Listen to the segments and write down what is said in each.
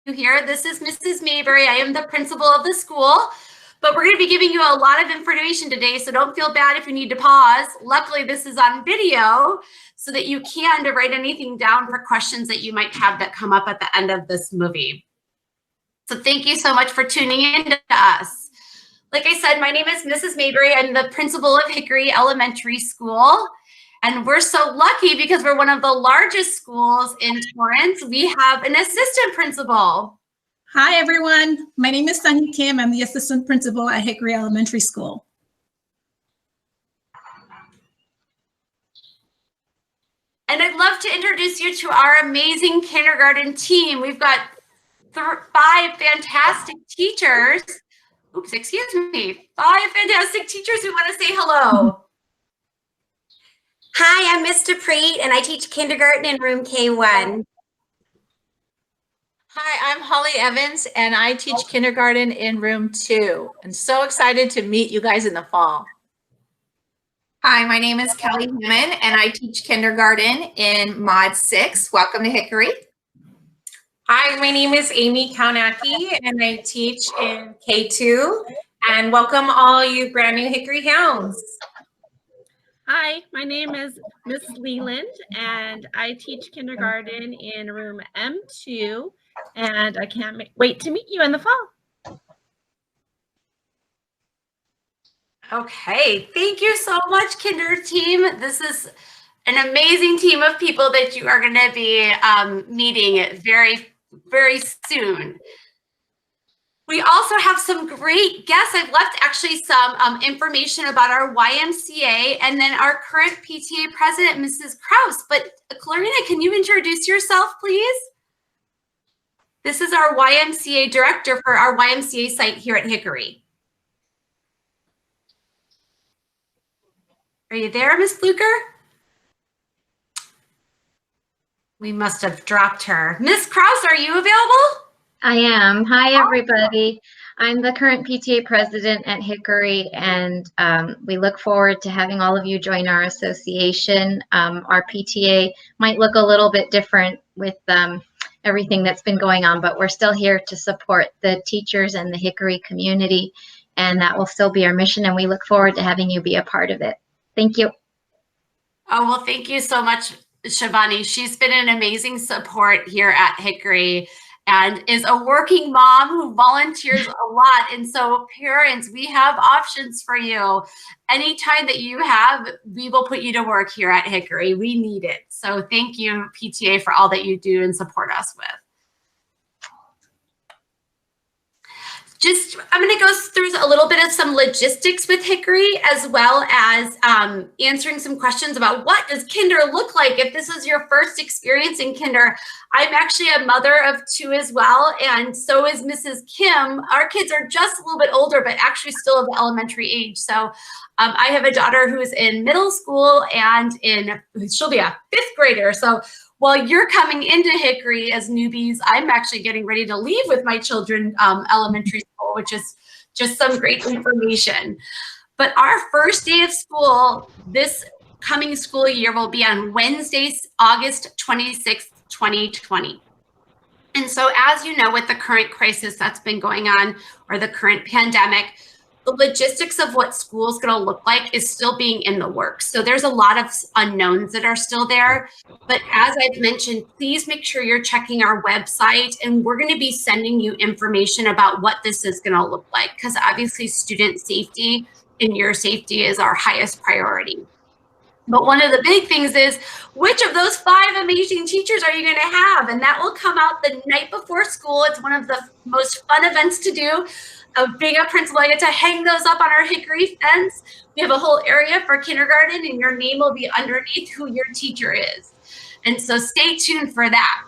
Here. This is Mrs. Mayberry. I am the principal of the school, but we're going to be giving you a lot of information today, so don't feel bad if you need to pause. Luckily, this is on video so that you can write anything down for questions that you might have that come up at the end of this movie. So thank you so much for tuning in to us. Like I said, my name is Mrs. Mayberry. I'm the principal of Hickory Elementary School. And we're so lucky because we're one of the largest schools in Torrance. We have an assistant principal. Hi, everyone. My name is Sunny Kim. I'm the assistant principal at Hickory Elementary School. And I'd love to introduce you to our amazing kindergarten team. We've got 5 fantastic teachers. Oops, excuse me. 5 fantastic teachers who want to say hello. Hi, I'm Ms. Dupreet, and I teach kindergarten in room K1. Hi, I'm Holly Evans, and I teach kindergarten in room 2. I'm so excited to meet you guys in the fall. Hi, my name is Kelly Hammond, and I teach kindergarten in Mod 6. Welcome to Hickory. Hi, my name is Amy Kaunacki, and I teach in K2. And welcome all you brand new Hickory Hounds. Hi, my name is Miss Leland, and I teach kindergarten in room M2, and I can't wait to meet you in the fall. Okay, thank you so much, Kinder team. This is an amazing team of people that you are going to be meeting very, very soon. We also have some great guests. I've left actually some information about our YMCA and then our current PTA president, Mrs. Kraus. But Clarina, can you introduce yourself, please? This is our YMCA director for our YMCA site here at Hickory. Are you there, Ms. Fluker? We must have dropped her. Ms. Kraus, are you available? I am. Hi, everybody. I'm the current PTA president at Hickory, and we look forward to having all of you join our association. Our PTA might look a little bit different with everything that's been going on, but we're still here to support the teachers and the Hickory community, and that will still be our mission, and we look forward to having you be a part of it. Thank you. Oh, well, thank you so much, Shivani. She's been an amazing support here at Hickory and is a working mom who volunteers a lot. And so parents, we have options for you. Anytime that you have, we will put you to work here at Hickory. We need it. So thank you, PTA, for all that you do and support us with. I'm going to go through a little bit of some logistics with Hickory, as well as answering some questions about what does kinder look like if this is your first experience in kinder. I'm actually a mother of 2 as well, and so is Mrs. Kim. Our kids are just a little bit older, but actually still of the elementary age. So I have a daughter who is in middle school and she'll be a 5th grader. So while you're coming into Hickory as newbies, I'm actually getting ready to leave with my children elementary school, which is just some great information. But our first day of school this coming school year will be on Wednesday, August 26th, 2020. And so as you know, with the current crisis that's been going on, or the current pandemic, the logistics of what school is going to look like is still being in the works. So there's a lot of unknowns that are still there. But as I've mentioned, please make sure you're checking our website, and we're going to be sending you information about what this is going to look like, because obviously student safety and your safety is our highest priority. But one of the big things is, which of those 5 amazing teachers are you going to have? And that will come out the night before school. It's one of the most fun events to do. Being a principal, I get to hang those up on our Hickory fence. We have a whole area for kindergarten, and your name will be underneath who your teacher is. And so stay tuned for that.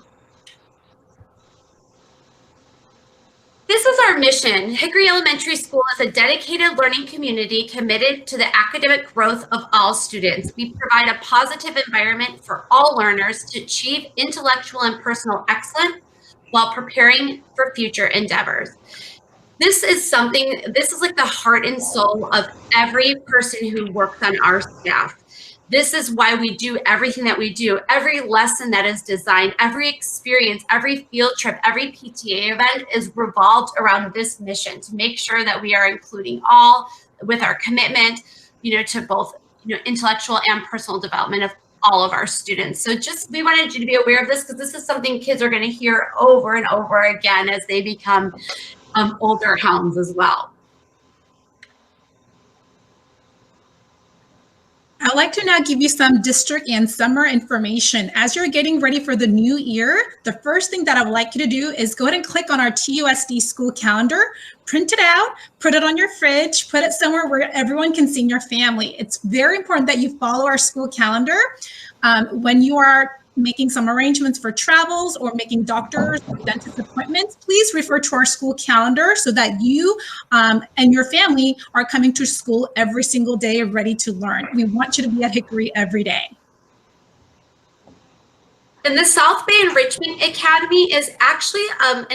This is our mission. Hickory Elementary School is a dedicated learning community committed to the academic growth of all students. We provide a positive environment for all learners to achieve intellectual and personal excellence while preparing for future endeavors. This is like the heart and soul of every person who works on our staff. This is why we do everything that we do. Every lesson that is designed, every experience, every field trip, every PTA event is revolved around this mission to make sure that we are including all with our commitment, to both, intellectual and personal development of all of our students. So we wanted you to be aware of this because this is something kids are going to hear over and over again as they become older hounds as well. I'd like to now give you some district and summer information. As you're getting ready for the new year, the first thing that I would like you to do is go ahead and click on our TUSD school calendar, print it out, put it on your fridge, put it somewhere where everyone can see your family. It's very important that you follow our school calendar. When you are making some arrangements for travels or making doctor's or dentist appointments, please refer to our school calendar so that you and your family are coming to school every single day ready to learn. We want you to be at Hickory every day. And the South Bay Enrichment Academy is actually an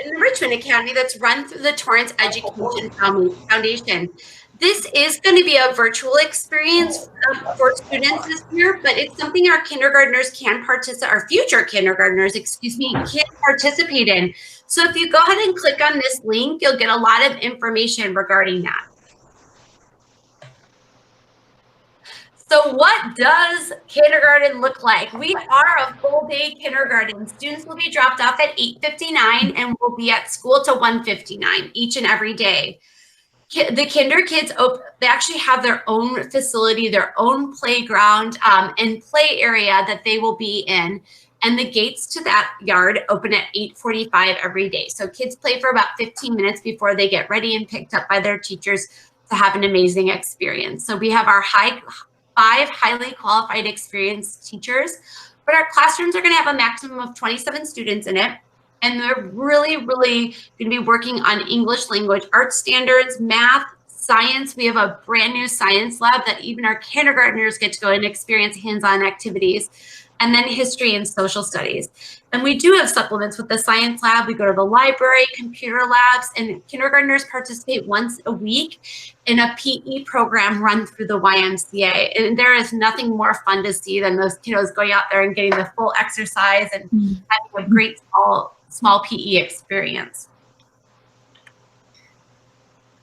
enrichment academy that's run through the Torrance Education Foundation. This is going to be a virtual experience for students this year, but it's something our kindergartners can participate, our future kindergartners, can participate in. So if you go ahead and click on this link, you'll get a lot of information regarding that. So what does kindergarten look like? We are a full day kindergarten. Students will be dropped off at 8:59 and will be at school till 1:59 each and every day. The kinder kids, they actually have their own facility, their own playground and play area that they will be in. And the gates to that yard open at 8:45 every day. So kids play for about 15 minutes before they get ready and picked up by their teachers to have an amazing experience. So we have our 5 highly qualified experienced teachers, but our classrooms are going to have a maximum of 27 students in it. And they're really, really going to be working on English language arts standards, math, science. We have a brand new science lab that even our kindergartners get to go and experience hands-on activities, and then history and social studies. And we do have supplements with the science lab. We go to the library, computer labs, and kindergartners participate once a week in a PE program run through the YMCA. And there is nothing more fun to see than those kiddos going out there and getting the full exercise and having a great small PE experience.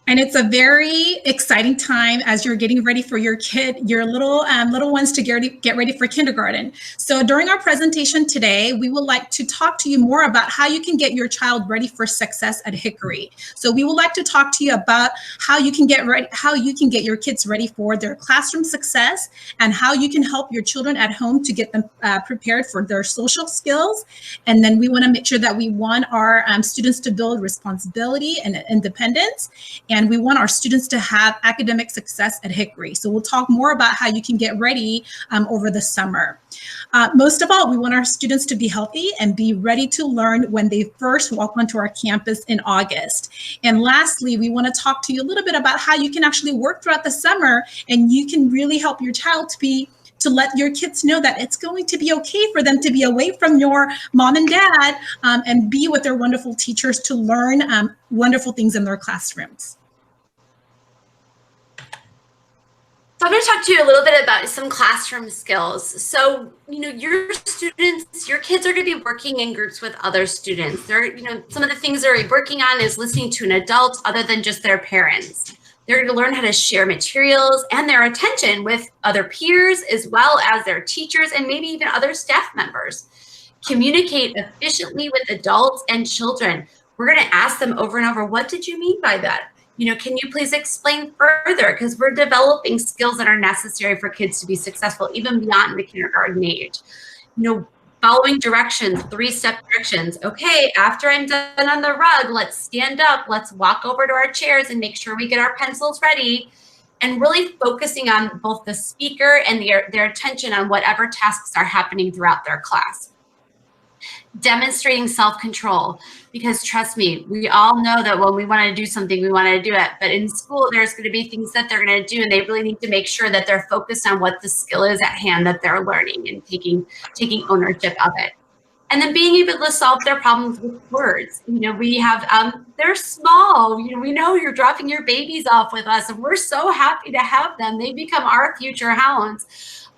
And it's a very exciting time as you're getting ready for your little ones to get ready for kindergarten. So during our presentation today, we would like to talk to you more about how you can get your child ready for success at Hickory. So we would like to talk to you about how you can get your kids ready for their classroom success and how you can help your children at home to get them prepared for their social skills. And then we want to make sure that we want our students to build responsibility and independence. And we want our students to have academic success at Hickory. So we'll talk more about how you can get ready over the summer. Most of all, we want our students to be healthy and be ready to learn when they first walk onto our campus in August. And lastly, we want to talk to you a little bit about how you can actually work throughout the summer and you can really help your child to let your kids know that it's going to be okay for them to be away from your mom and dad and be with their wonderful teachers to learn wonderful things in their classrooms. So I'm going to talk to you a little bit about some classroom skills. So, your students, your kids are going to be working in groups with other students. Some of the things they're working on is listening to an adult other than just their parents. They're going to learn how to share materials and their attention with other peers, as well as their teachers and maybe even other staff members. Communicate efficiently with adults and children. We're going to ask them over and over, what did you mean by that? Can you please explain further? Because we're developing skills that are necessary for kids to be successful, even beyond the kindergarten age. Following directions, 3-step directions. Okay, after I'm done on the rug, let's stand up. Let's walk over to our chairs and make sure we get our pencils ready. And really focusing on both the speaker and their attention on whatever tasks are happening throughout their class. Demonstrating self-control, because trust me, we all know that when we want to do something, we want to do it. But in school, there's going to be things that they're going to do, and they really need to make sure that they're focused on what the skill is at hand that they're learning and taking ownership of it. And then being able to solve their problems with words. We have, they're small. We know you're dropping your babies off with us, and we're so happy to have them. They become our future hounds.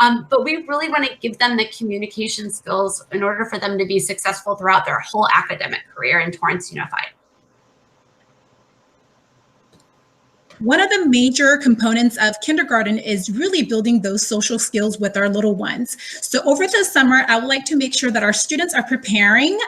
But we really want to give them the communication skills in order for them to be successful throughout their whole academic career in Torrance Unified. One of the major components of kindergarten is really building those social skills with our little ones. So over the summer, I would like to make sure that our students are preparing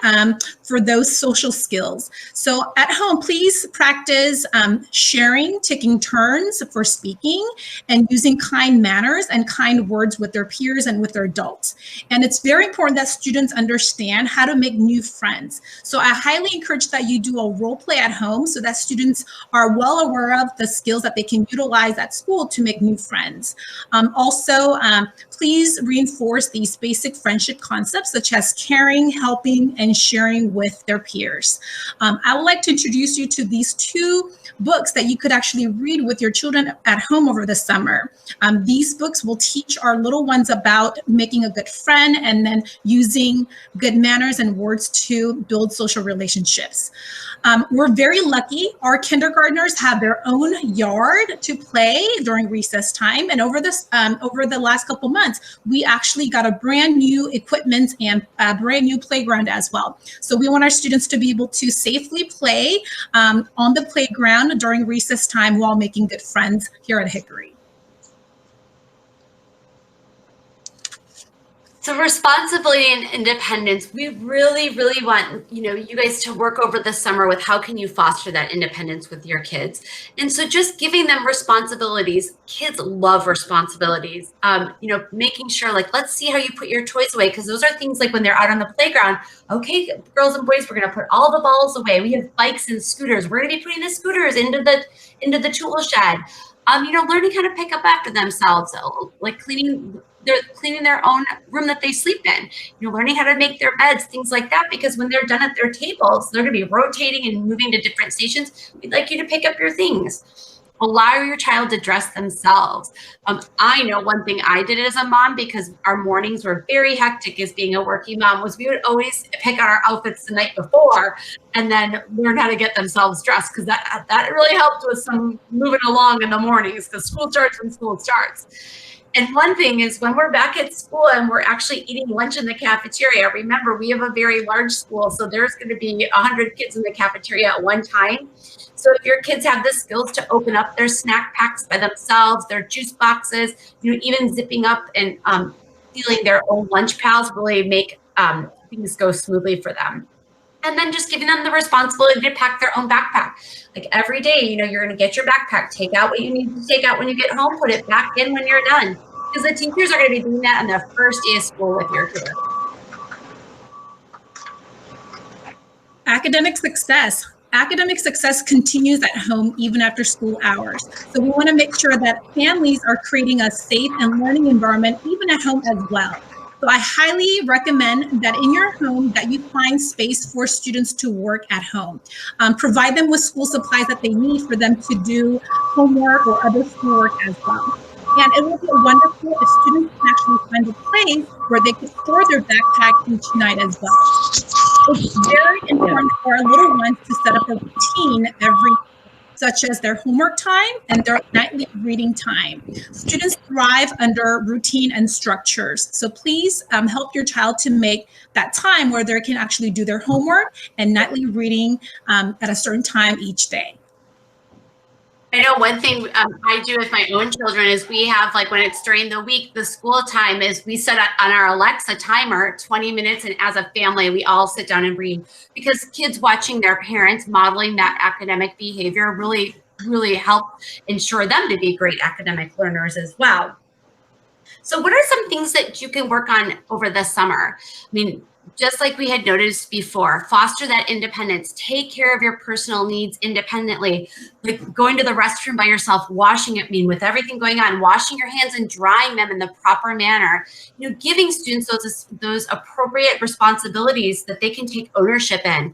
for those social skills. So at home, please practice sharing, taking turns for speaking, and using kind manners and kind words with their peers and with their adults. And it's very important that students understand how to make new friends. So I highly encourage that you do a role play at home so that students are well aware of the skills that they can utilize at school to make new friends. Also, please reinforce these basic friendship concepts such as caring, helping, and sharing with their peers. I would like to introduce you to these two books that you could actually read with your children at home over the summer. These books will teach our little ones about making a good friend and then using good manners and words to build social relationships. We're very lucky. Our kindergartners have their own yard to play during recess time. And over the last couple months, we actually got a brand new equipment and a brand new playground as well. So we want our students to be able to safely play on the playground during recess time while making good friends here at Hickory. So responsibility and independence, we really, really want, you guys to work over the summer with how can you foster that independence with your kids. And so just giving them responsibilities, kids love responsibilities, making sure let's see how you put your toys away. Because those are things like when they're out on the playground, okay, girls and boys, we're gonna put all the balls away. We have bikes and scooters. We're gonna be putting the scooters into the tool shed. Learning how to pick up after themselves, like cleaning their own room that they sleep in, learning how to make their beds, things like that, because when they're done at their tables, they're going to be rotating and moving to different stations. We'd like you to pick up your things. Allow your child to dress themselves. I know one thing I did as a mom, because our mornings were very hectic as being a working mom, was we would always pick out our outfits the night before and then learn how to get themselves dressed, because that really helped with some moving along in the mornings, because school starts when school starts. And one thing is when we're back at school and we're actually eating lunch in the cafeteria, remember we have a very large school, so there's going to be 100 kids in the cafeteria at one time. So if your kids have the skills to open up their snack packs by themselves, their juice boxes, even zipping up and stealing their own lunch pals really make things go smoothly for them. And then just giving them the responsibility to pack their own backpack. Like every day, you're going to get your backpack, take out what you need to take out when you get home, put it back in when you're done. Because the teachers are going to be doing that on their first day of school with your kid. Academic success. Academic success continues at home even after school hours. So we want to make sure that families are creating a safe and learning environment even at home as well. So I highly recommend that in your home that you find space for students to work at home. Provide them with school supplies that they need for them to do homework or other schoolwork as well. And it will be wonderful if students can actually find a place where they can store their backpack each night as well. It's very important for our little ones to set up a routine every day, such as their homework time and their nightly reading time. Students thrive under routine and structures. So please help your child to make that time where they can actually do their homework and nightly reading at a certain time each day. I know one thing I do with my own children is we have, when it's during the week, the school time is we set on our Alexa timer 20 minutes, and as a family, we all sit down and read, because kids watching their parents modeling that academic behavior really, really help ensure them to be great academic learners as well. So what are some things that you can work on over the summer? Just like we had noticed before, foster that independence, take care of your personal needs independently, like going to the restroom by yourself, washing it, with everything going on, washing your hands and drying them in the proper manner, giving students those appropriate responsibilities that they can take ownership in,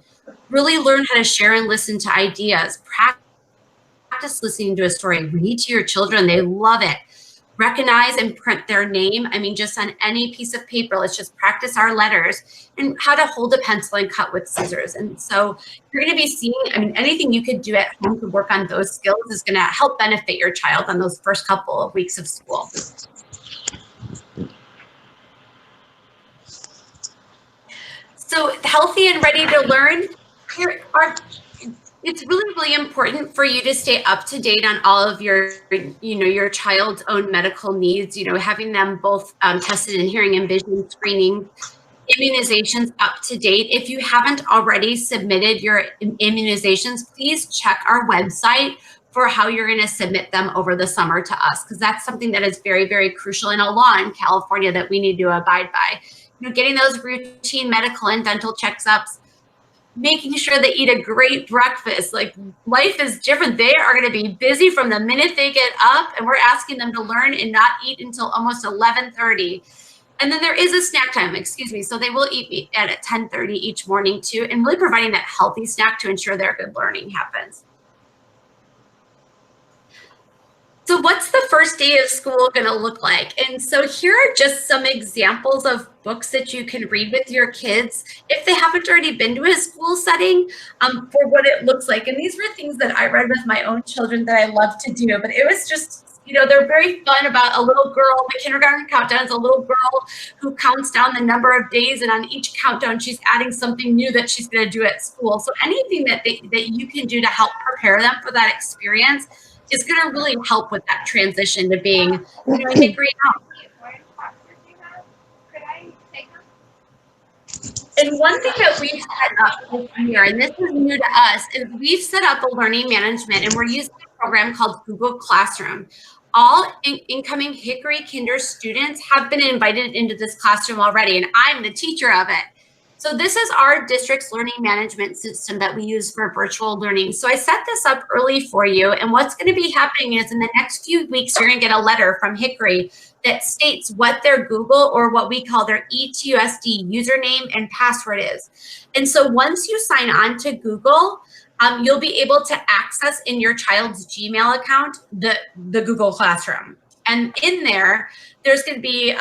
really learn how to share and listen to ideas, practice listening to a story, read to your children, they love it. Recognize and print their name. Just on any piece of paper, let's just practice our letters, and how to hold a pencil and cut with scissors. And so you're going to be seeing, anything you could do at home to work on those skills is going to help benefit your child on those first couple of weeks of school. So healthy and ready to learn, it's really, really important for you to stay up to date on all of your, your child's own medical needs, having them both tested in hearing and vision screening, immunizations up to date. If you haven't already submitted your immunizations, please check our website for how you're going to submit them over the summer to us, because that's something that is very, very crucial in a law in California that we need to abide by. Getting those routine medical and dental checkups, making sure they eat a great breakfast. Like, life is different. They are going to be busy from the minute they get up, and we're asking them to learn and not eat until almost 11:30. And then there is a snack time, so they will eat at 10:30 each morning too, and really providing that healthy snack to ensure their good learning happens. So what's the first day of school going to look like? And so here are just some examples of books that you can read with your kids if they haven't already been to a school setting, for what it looks like. And these were things that I read with my own children that I love to do, but it was just, they're very fun about a little girl. The kindergarten countdown is a little girl who counts down the number of days, and on each countdown, she's adding something new that she's going to do at school. So anything that you can do to help prepare them for that experience is going to really help with that transition to being Hickory now. And one thing that we've set up this year, and this is new to us, is we've set up a learning management, and we're using a program called Google Classroom. All incoming Hickory Kinder students have been invited into this classroom already, and I'm the teacher of it. So this is our district's learning management system that we use for virtual learning. So I set this up early for you, and what's going to be happening is in the next few weeks, you're going to get a letter from Hickory that states what their Google, or what we call their ETUSD username and password is. And so once you sign on to Google, you'll be able to access in your child's Gmail account the Google Classroom. And in there, there's going to be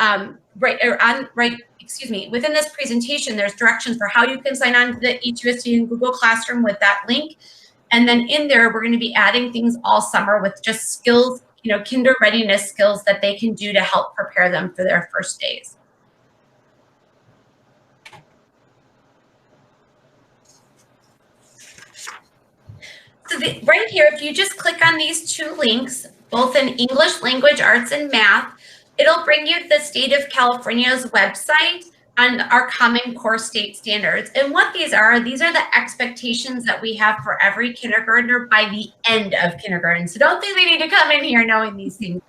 within this presentation, there's directions for how you can sign on to the ETUSD and Google Classroom with that link. And then in there, we're going to be adding things all summer with just skills, kinder readiness skills that they can do to help prepare them for their first days. So right here, if you just click on these two links, both in English, language arts, and math, it'll bring you to the state of California's website on our Common Core State Standards. And what these are the expectations that we have for every kindergartner by the end of kindergarten. So don't think they need to come in here knowing these things.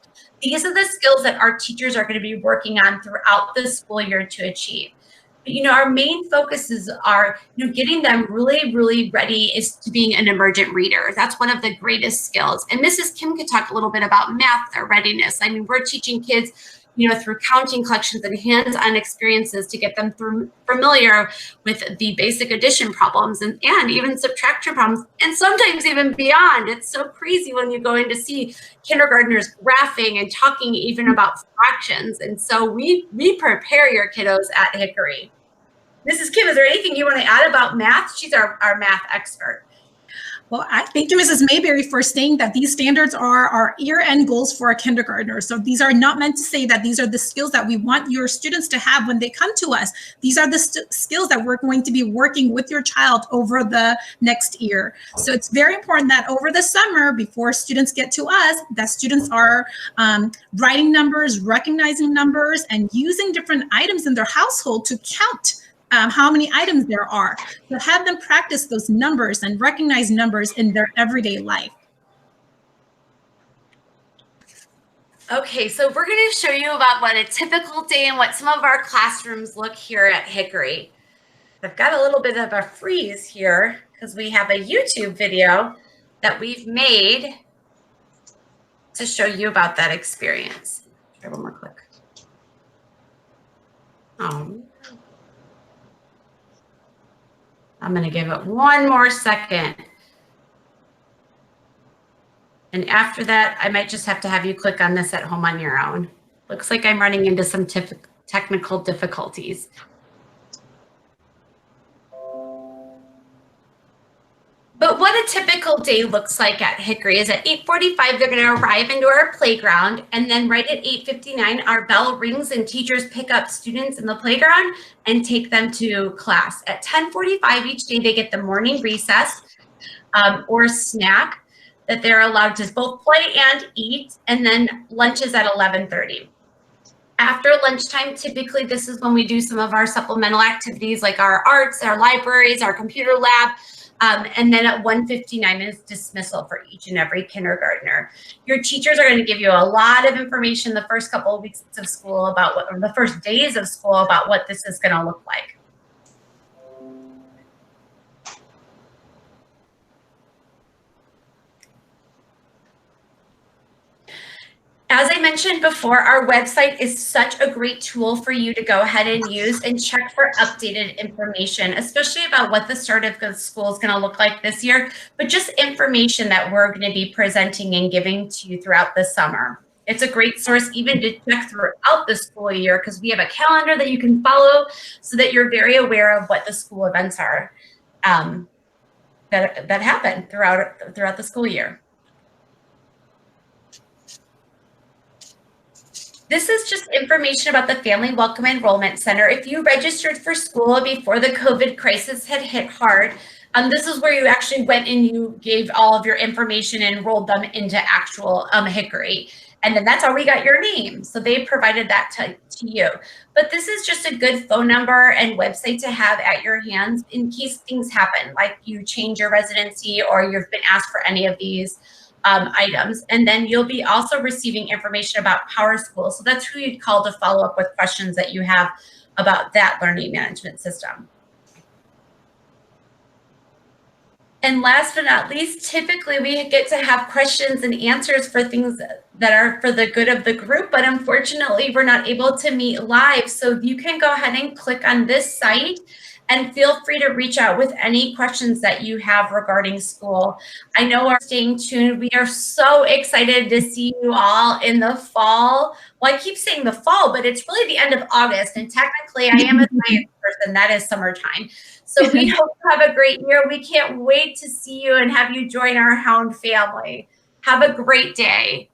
These are the skills that our teachers are going to be working on throughout the school year to achieve. But, our main focuses are, getting them really, really ready is to being an emergent reader. That's one of the greatest skills. And Mrs. Kim could talk a little bit about math or readiness. I mean, we're teaching kids, through counting collections and hands-on experiences to get them familiar with the basic addition problems and even subtraction problems, and sometimes even beyond. It's so crazy when you go in to see kindergartners graphing and talking even about fractions. And so we prepare your kiddos at Hickory. Mrs. Kim, is there anything you want to add about math? She's our math expert. Well, I thank you, Mrs. Mayberry, for saying that these standards are our year-end goals for a kindergartner. So these are not meant to say that these are the skills that we want your students to have when they come to us. These are the skills that we're going to be working with your child over the next year. So it's very important that over the summer, before students get to us, that students are writing numbers, recognizing numbers, and using different items in their household to count how many items there are. So have them practice those numbers and recognize numbers in their everyday life. Okay, so we're going to show you about what a typical day and what some of our classrooms look here at Hickory. I've got a little bit of a freeze here because we have a YouTube video that we've made to show you about that experience. Try one more click. I'm going to give it one more second. And after that, I might just have to have you click on this at home on your own. Looks like I'm running into some technical difficulties. But what a typical day looks like at Hickory is at 8:45, they're going to arrive into our playground. And then right at 8:59, our bell rings and teachers pick up students in the playground and take them to class. At 10:45 each day, they get the morning recess or snack that they're allowed to both play and eat. And then lunch is at 11:30. After lunchtime, typically this is when we do some of our supplemental activities like our arts, our libraries, our computer lab. And then at 1:59 is dismissal for each and every kindergartner. Your teachers are going to give you a lot of information the first couple of weeks of school about what, or the first days of school about what this is going to look like. As I mentioned before, our website is such a great tool for you to go ahead and use and check for updated information, especially about what the start of the school is going to look like this year, but just information that we're going to be presenting and giving to you throughout the summer. It's a great source even to check throughout the school year because we have a calendar that you can follow so that you're very aware of what the school events are that happen throughout the school year. This is just information about the Family Welcome Enrollment Center. If you registered for school before the COVID crisis had hit hard, this is where you actually went and you gave all of your information and enrolled them into actual Hickory. And then that's how we got your name. So they provided that to you. But this is just a good phone number and website to have at your hands in case things happen, like you change your residency or you've been asked for any of these items. And then you'll be also receiving information about Power School. So that's who you'd call to follow up with questions that you have about that learning management system. And last but not least, typically we get to have questions and answers for things that are for the good of the group, but unfortunately we're not able to meet live. So you can go ahead and click on this site and feel free to reach out with any questions that you have regarding school. I know we're staying tuned. We are so excited to see you all in the fall. Well, I keep saying the fall, but it's really the end of August. And technically I am a science person, that is summertime. So we hope you have a great year. We can't wait to see you and have you join our Hound family. Have a great day.